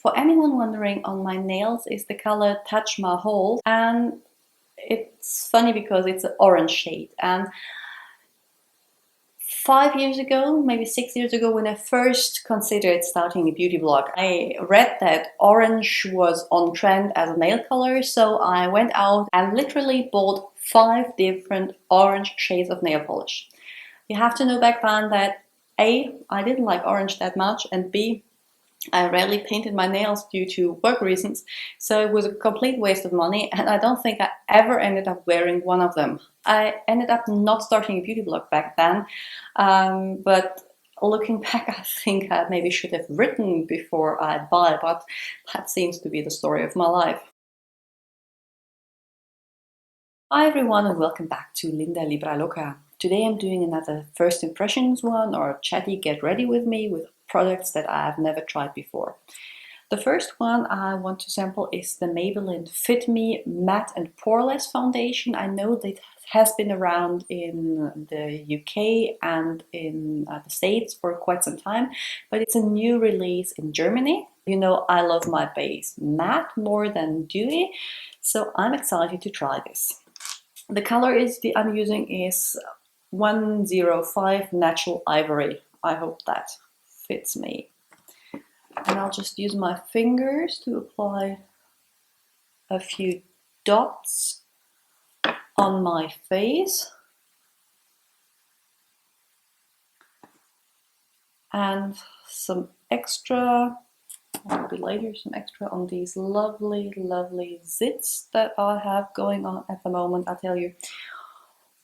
For anyone wondering, on my nails is the color Touch Mahal, and it's funny because it's an orange shade. And 5 years ago, maybe 6 years ago, when I first considered starting a beauty blog, I read that orange was on trend as a nail color, so I went out and literally bought 5 different orange shades of nail polish. You have to know back then that A, I didn't like orange that much, and B, I rarely painted my nails due to work reasons, so it was a complete waste of money, and I don't think I ever ended up wearing one of them. I ended up not starting a beauty blog back then, but looking back, I think I maybe should have written before I buy, but that seems to be the story of my life. Hi everyone, and welcome back to Linda Libra Loca. Today I'm doing another first impressions one, or chatty get ready with me, with products that I have never tried before. The first one I want to sample is the Maybelline Fit Me Matte and Poreless Foundation. I know that it has been around in the UK and in the States for quite some time, but it's a new release in Germany. You know, I love my base matte more than dewy, so I'm excited to try this. The color I'm using is 105 Natural Ivory. I hope that fits me. And I'll just use my fingers to apply a few dots on my face. And some extra, maybe later, some extra on these lovely, lovely zits that I have going on at the moment. I tell you,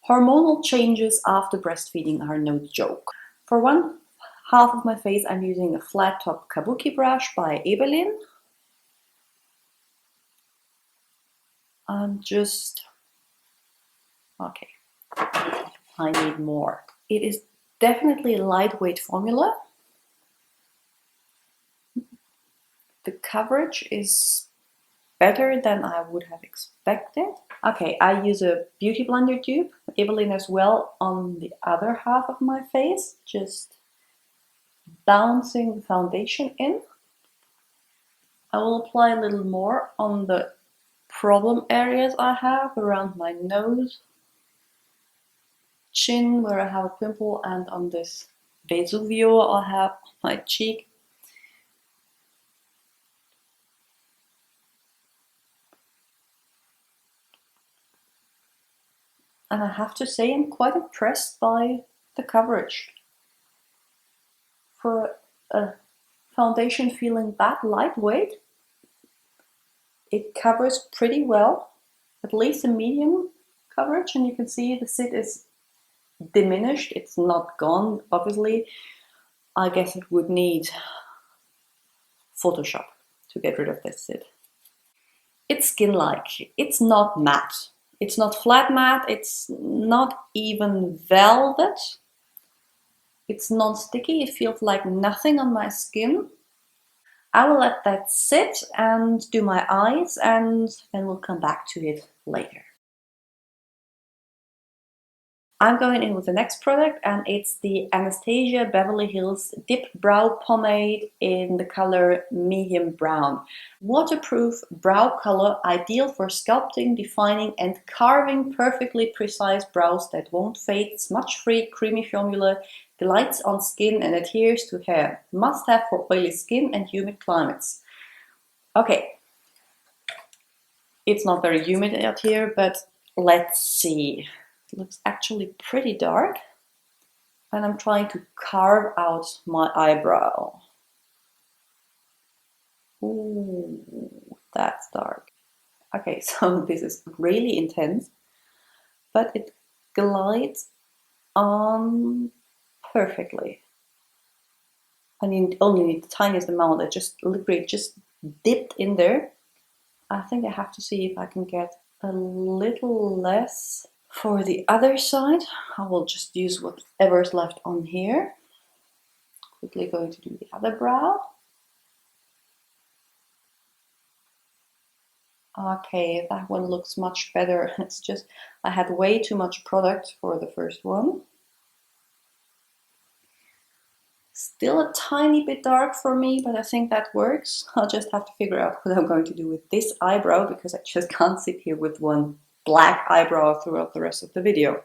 hormonal changes after breastfeeding are no joke. For one half of my face, I'm using a flat top kabuki brush by Maybelline. I'm just, okay, I need more. It is definitely a lightweight formula. The coverage is better than I would have expected. Okay, I use a beauty blender tube, Maybelline as well, on the other half of my face, just bouncing the foundation in. I will apply a little more on the problem areas I have around my nose, chin where I have a pimple, and on this Vesuvio I have my cheek. And I have to say I'm quite impressed by the coverage. For a foundation feeling that lightweight, it covers pretty well, at least a medium coverage, and you can see the zit is diminished. It's not gone, obviously. I guess it would need Photoshop to get rid of this zit. It's skin-like. It's not matte. It's not flat matte. It's not even velvet. It's non-sticky. It feels like nothing on my skin. I will let that sit and do my eyes, and then we'll come back to it later. I'm going in with the next product, and it's the Anastasia Beverly Hills Dip Brow Pomade in the color medium brown. Waterproof brow color, ideal for sculpting, defining and carving perfectly precise brows that won't fade. Smudge-free, creamy formula, glides on skin and adheres to hair. Must have for oily skin and humid climates. Okay, it's not very humid out here, but let's see. It looks actually pretty dark, and I'm trying to carve out my eyebrow. Ooh, that's dark. Okay, so this is really intense, but it glides on perfectly. I mean, only need the tiniest amount. I just literally just dipped in there. I think I have to see if I can get a little less. For the other side, I will just use whatever's left on here. Quickly going to do the other brow. Okay, that one looks much better. It's just, I had way too much product for the first one. Still a tiny bit dark for me, but I think that works. I'll just have to figure out what I'm going to do with this eyebrow, because I just can't sit here with one black eyebrow throughout the rest of the video.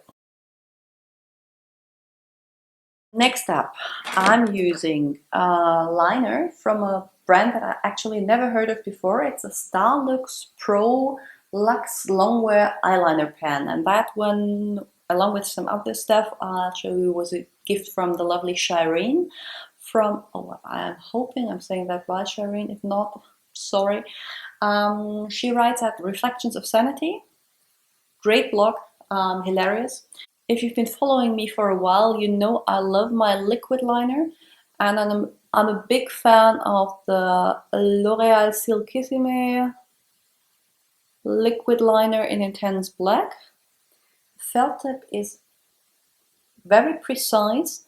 Next up, I'm using a liner from a brand that I actually never heard of before. It's a Starlooks Pro Luxe Longwear eyeliner pen, and that one, along with some other stuff I'll show you, was a gift from the lovely Shireen from, oh, I'm hoping I'm saying that right, Shireen. If not, sorry. She writes at Reflections of Sanity. Great blog, hilarious. If you've been following me for a while, you know I love my liquid liner, and I'm a big fan of the L'Oreal Silkissime liquid liner in Intense Black. The felt tip is very precise.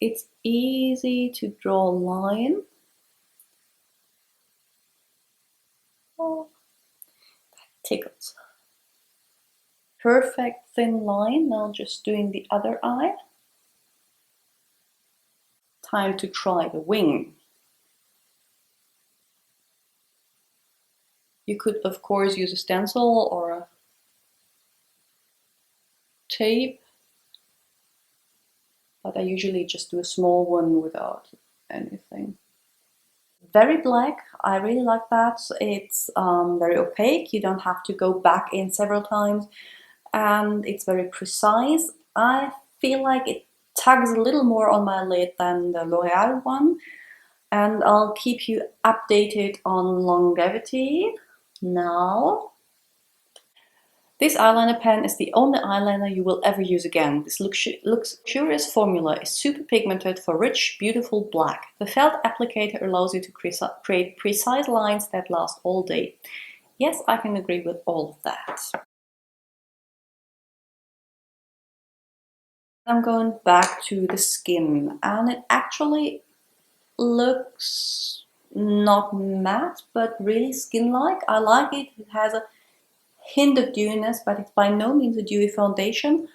It's easy to draw a line. Oh, that tickles. Perfect thin line. Now just doing the other eye. Time to try the wing. You could, of course, use a stencil or a tape, but I usually just do a small one without anything. Very black, I really like that. It's very opaque, you don't have to go back in several times, and it's very precise. I feel like it tugs a little more on my lid than the L'Oreal one, and I'll keep you updated on longevity. Now, this eyeliner pen is the only eyeliner you will ever use again. This luxurious formula is super pigmented for rich, beautiful black. The felt applicator allows you to create precise lines that last all day. Yes, I can agree with all of that. I'm going back to the skin, and it actually looks not matte, but really skin-like. I like it. It has a hint of dewiness, but it's by no means a dewy foundation.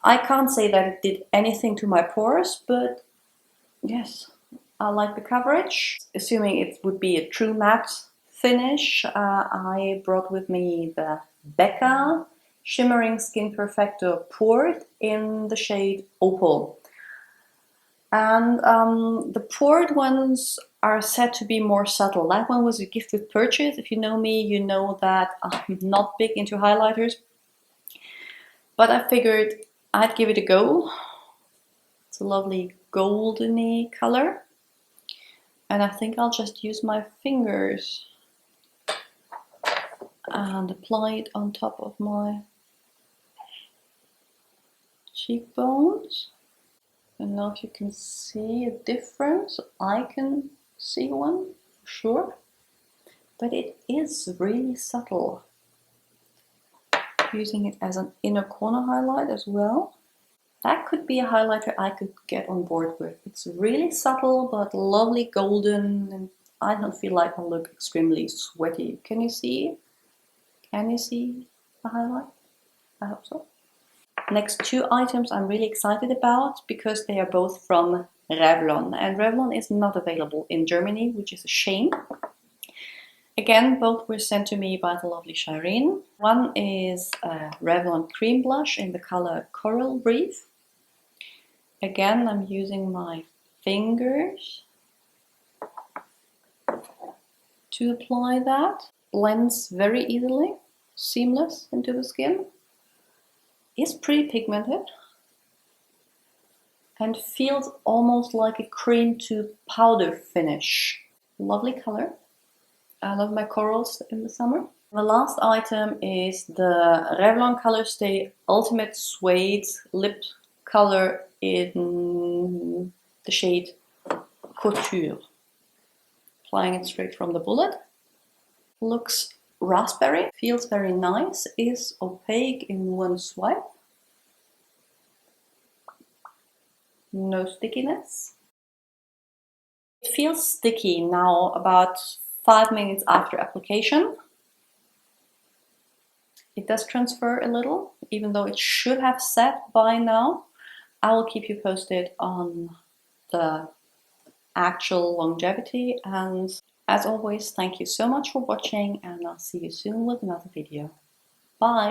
I can't say that it did anything to my pores, but yes, I like the coverage. Assuming it would be a true matte finish, I brought with me the Becca Shimmering Skin Perfector Poured in the shade Opal. And the poured ones are said to be more subtle. That one was a gift with purchase. If you know me, you know that I'm not big into highlighters. But I figured I'd give it a go. It's a lovely goldeny color. And I think I'll just use my fingers and apply it on top of my cheekbones. And now if you can see a difference, I can see one, for sure. But it is really subtle. Using it as an inner corner highlight as well. That could be a highlighter I could get on board with. It's really subtle but lovely golden, and I don't feel like I look extremely sweaty. Can you see? Can you see the highlight? I hope so. Next two items I'm really excited about because they are both from Revlon, and Revlon is not available in Germany, which is a shame. Again, both were sent to me by the lovely Shireen. One is a Revlon cream blush in the color Coral Reef. Again, I'm using my fingers to apply that. Blends very easily, seamless into the skin. Is pretty pigmented and feels almost like a cream to powder finish. Lovely color. I love my corals in the summer. The last item is the Revlon Colorstay Ultimate Suede Lip Color in the shade Couture. Applying it straight from the bullet. Looks raspberry, feels very nice, is opaque in one swipe. No stickiness. It feels sticky now about 5 minutes after application. It does transfer a little, even though it should have set by now. I will keep you posted on the actual longevity, and as always, thank you so much for watching, and I'll see you soon with another video. Bye!